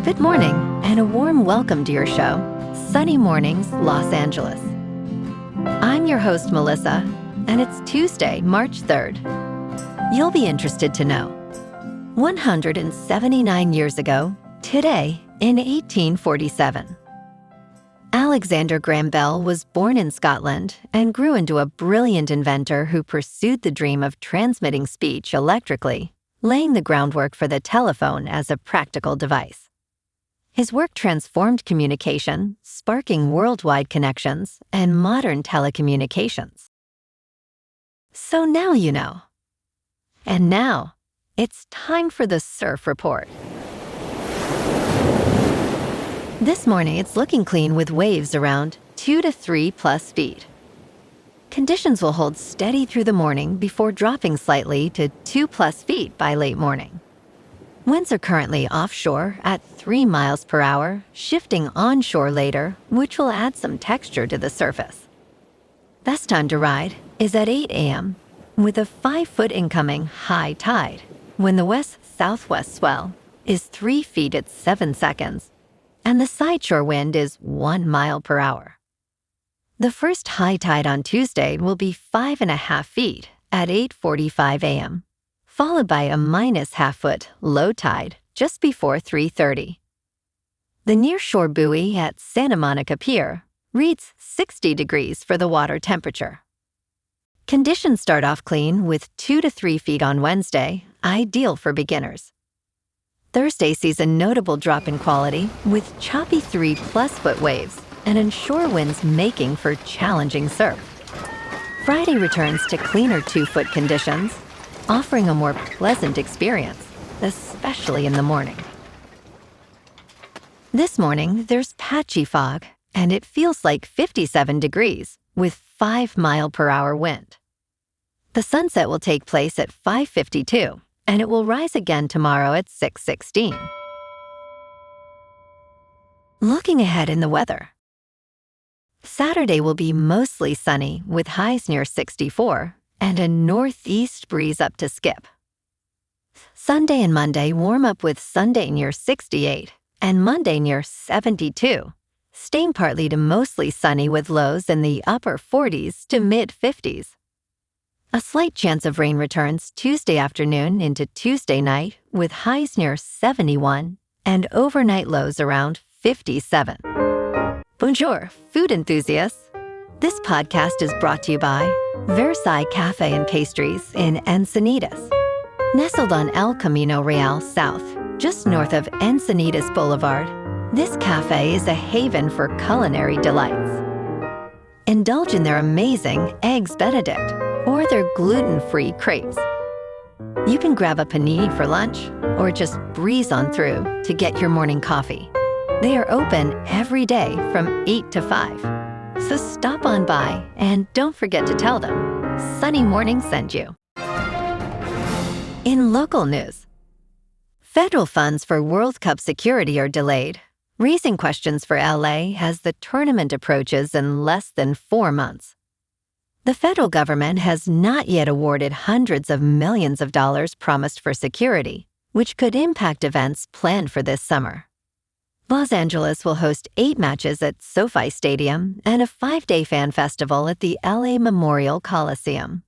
Good morning, and a warm welcome to your show, Sunny Mornings, Los Angeles. I'm your host, Melissa, and it's Tuesday, March 3rd. You'll be interested to know. 179 years ago, today, in 1847, Alexander Graham Bell was born in Scotland and grew into a brilliant inventor who pursued the dream of transmitting speech electrically, laying the groundwork for the telephone as a practical device. His work transformed communication, sparking worldwide connections and modern telecommunications. So now you know. And now, it's time for the Surf Report. This morning, it's looking clean with waves around 2 to 3 plus feet. Conditions will hold steady through the morning before dropping slightly to 2 plus feet by late morning. Winds are currently offshore at 3 miles per hour, shifting onshore later, which will add some texture to the surface. Best time to ride is at 8 a.m. with a 5-foot incoming high tide, when the west-southwest swell is 3 feet at 7 seconds, and the sideshore wind is 1 mile per hour. The first high tide on Tuesday will be 5.5 feet at 8:45 a.m., followed by a -0.5-foot low tide just before 3:30. The nearshore buoy at Santa Monica Pier reads 60 degrees for the water temperature. Conditions start off clean with 2 to 3 feet on Wednesday, ideal for beginners. Thursday sees a notable drop in quality with choppy 3+ foot waves and inshore winds making for challenging surf. Friday returns to cleaner 2-foot conditions, offering a more pleasant experience, especially in the morning. This morning, there's patchy fog, and it feels like 57 degrees with 5-mile-per-hour wind. The sunset will take place at 5:52, and it will rise again tomorrow at 6:16. Looking ahead in the weather. Saturday will be mostly sunny with highs near 64 and a northeast breeze up to Skip. Sunday and Monday warm up with Sunday near 68 and Monday near 72, staying partly to mostly sunny with lows in the upper 40s to mid-50s. A slight chance of rain returns Tuesday afternoon into Tuesday night with highs near 71 and overnight lows around 57. Bonjour, food enthusiasts. This podcast is brought to you by Versailles Cafe and Pastries in Encinitas. Nestled on El Camino Real South, just north of Encinitas Boulevard, this cafe is a haven for culinary delights. Indulge in their amazing Eggs Benedict or their gluten-free crepes. You can grab a panini for lunch or just breeze on through to get your morning coffee. They are open every day from 8 to 5. So stop on by and don't forget to tell them Sunny Morning sent you. In local news, federal funds for World Cup security are delayed, raising questions for LA as the tournament approaches in less than 4 months. The federal government has not yet awarded hundreds of millions of dollars promised for security, which could impact events planned for this summer. Los Angeles will host 8 matches at SoFi Stadium and a 5-day fan festival at the LA Memorial Coliseum.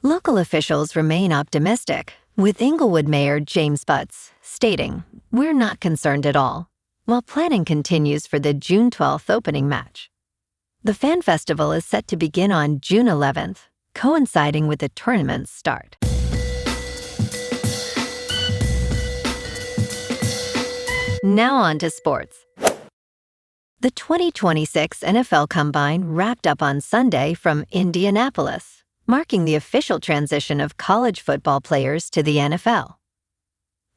Local officials remain optimistic, with Inglewood Mayor James Butts stating, "We're not concerned at all," while planning continues for the June 12th opening match. The fan festival is set to begin on June 11th, coinciding with the tournament's start. Now on to sports. The 2026 NFL Combine wrapped up on Sunday from Indianapolis, marking the official transition of college football players to the NFL.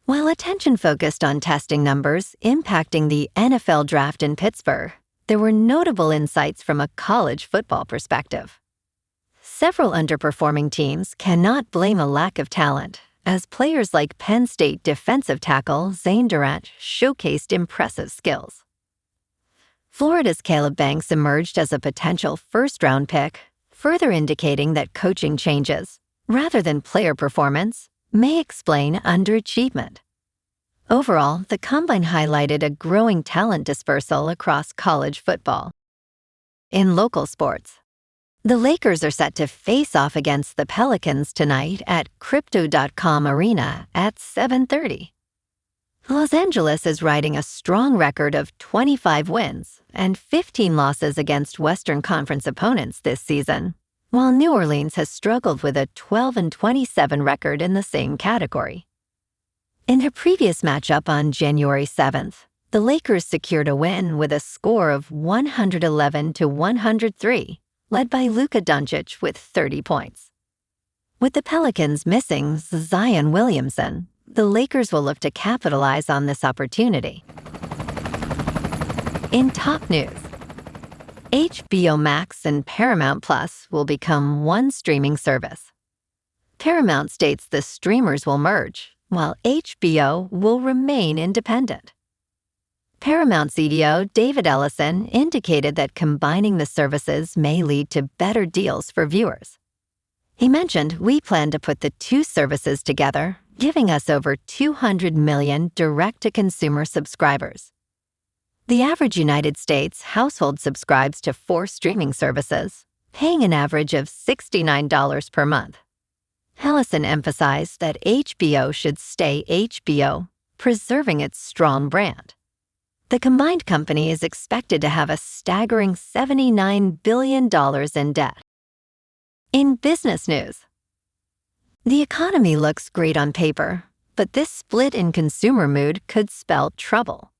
While attention focused on testing numbers impacting the NFL draft in Pittsburgh, there were notable insights from a college football perspective. Several underperforming teams cannot blame a lack of talent, as players like Penn State defensive tackle Zane Durant showcased impressive skills. Florida's Caleb Banks emerged as a potential first-round pick, further indicating that coaching changes, rather than player performance, may explain underachievement. Overall, the Combine highlighted a growing talent dispersal across college football. In local sports, the Lakers are set to face off against the Pelicans tonight at Crypto.com Arena at 7:30. Los Angeles is riding a strong record of 25 wins and 15 losses against Western Conference opponents this season, while New Orleans has struggled with a 12-27 record in the same category. In their previous matchup on January 7th, the Lakers secured a win with a score of 111-103, led by Luka Doncic with 30 points. With the Pelicans missing Zion Williamson, the Lakers will look to capitalize on this opportunity. In top news, HBO Max and Paramount Plus will become one streaming service. Paramount states the streamers will merge, while HBO will remain independent. Paramount CEO David Ellison indicated that combining the services may lead to better deals for viewers. He mentioned, "We plan to put the two services together, giving us over 200 million direct-to-consumer subscribers." The average United States household subscribes to 4 streaming services, paying an average of $69 per month. Ellison emphasized that HBO should stay HBO, preserving its strong brand. The combined company is expected to have a staggering $79 billion in debt. In business news, the economy looks great on paper, but this split in consumer mood could spell trouble.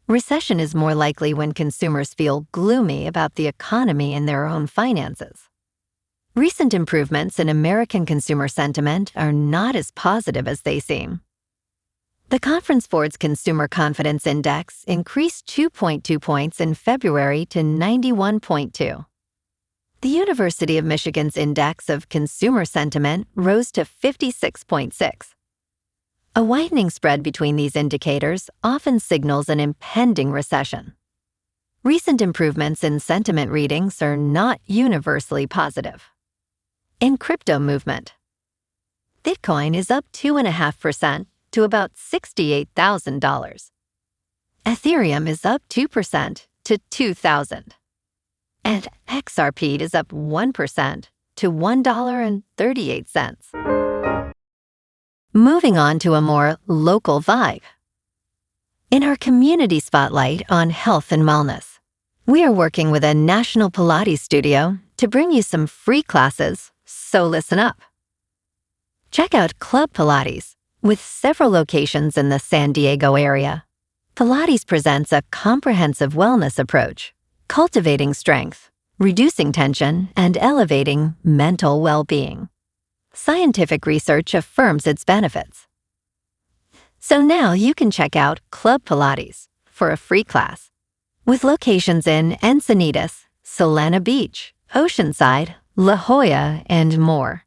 Recession is more likely when consumers feel gloomy about the economy and their own finances. Recent improvements in American consumer sentiment are not as positive as they seem. The Conference Board's Consumer Confidence Index increased 2.2 points in February to 91.2. The University of Michigan's Index of Consumer Sentiment rose to 56.6. A widening spread between these indicators often signals an impending recession. Recent improvements in sentiment readings are not universally positive. In crypto movement, Bitcoin is up 2.5% to about $68,000. Ethereum is up 2% to $2,000. And XRP is up 1% to $1.38. Moving on to a more local vibe. In our community spotlight on health and wellness, we are working with a national Pilates studio to bring you some free classes, so listen up. Check out Club Pilates, with several locations in the San Diego area. Pilates presents a comprehensive wellness approach, cultivating strength, reducing tension, and elevating mental well-being. Scientific research affirms its benefits. So now you can check out Club Pilates for a free class, with locations in Encinitas, Solana Beach, Oceanside, La Jolla, and more.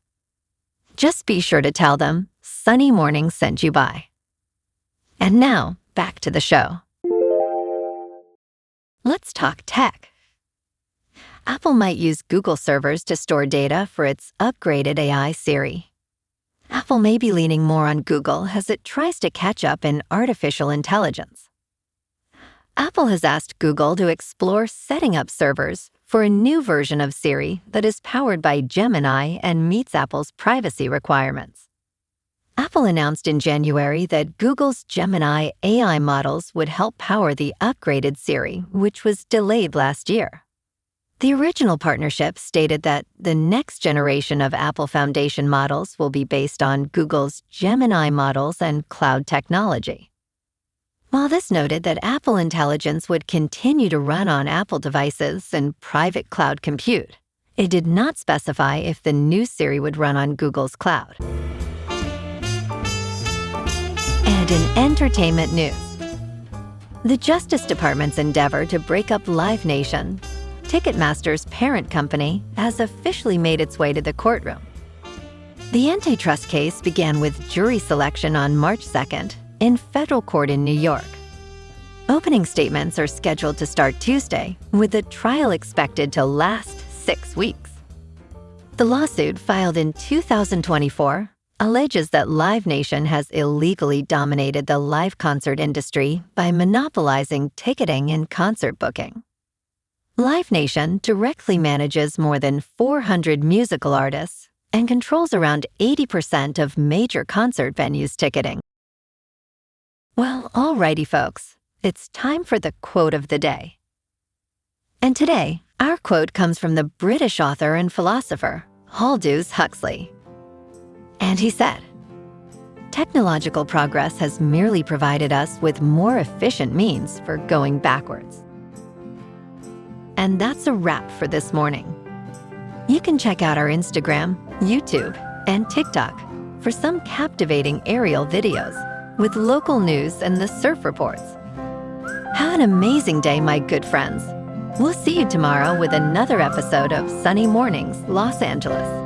Just be sure to tell them Sunny Morning sent you by. And now, back to the show. Let's talk tech. Apple might use Google servers to store data for its upgraded AI Siri. Apple may be leaning more on Google as it tries to catch up in artificial intelligence. Apple has asked Google to explore setting up servers for a new version of Siri that is powered by Gemini and meets Apple's privacy requirements. Apple announced in January that Google's Gemini AI models would help power the upgraded Siri, which was delayed last year. The original partnership stated that the next generation of Apple Foundation models will be based on Google's Gemini models and cloud technology. While this noted that Apple Intelligence would continue to run on Apple devices and private cloud compute, it did not specify if the new Siri would run on Google's cloud. And in entertainment news, the Justice Department's endeavor to break up Live Nation, Ticketmaster's parent company, has officially made its way to the courtroom. The antitrust case began with jury selection on March 2nd in federal court in New York. Opening statements are scheduled to start Tuesday, with the trial expected to last 6 weeks. The lawsuit, filed in 2024, alleges that Live Nation has illegally dominated the live concert industry by monopolizing ticketing and concert booking. Live Nation directly manages more than 400 musical artists and controls around 80% of major concert venues' ticketing. Well, alrighty folks, it's time for the quote of the day. And today, our quote comes from the British author and philosopher, Aldous Huxley. And he said, "Technological progress has merely provided us with more efficient means for going backwards." And that's a wrap for this morning. You can check out our Instagram, YouTube, and TikTok for some captivating aerial videos with local news and the surf reports. Have an amazing day, my good friends. We'll see you tomorrow with another episode of Sunny Mornings, Los Angeles.